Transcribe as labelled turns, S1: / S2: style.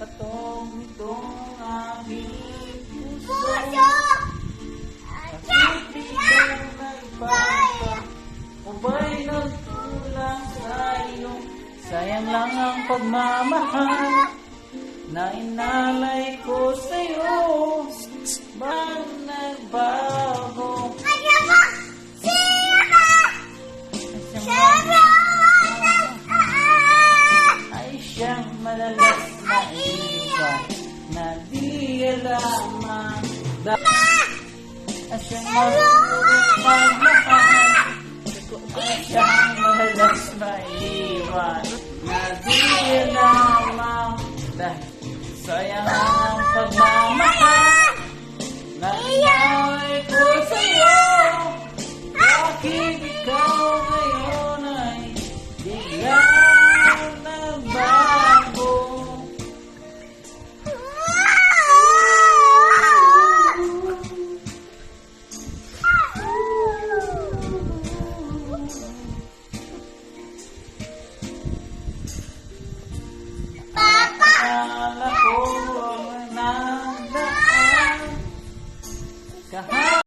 S1: Katong itong aking puso. At biglang nagpapa, o ba'y nagkulang sa iyo? Sayang lang ang pagmamahal na inalay ko sa'yo. Bang nagbago ay siyang malalas na iwan na di alam ay siyang marunong magmahal ay siyang malalas na iwan na di alam dahil sayang ang pagmamahal na iyan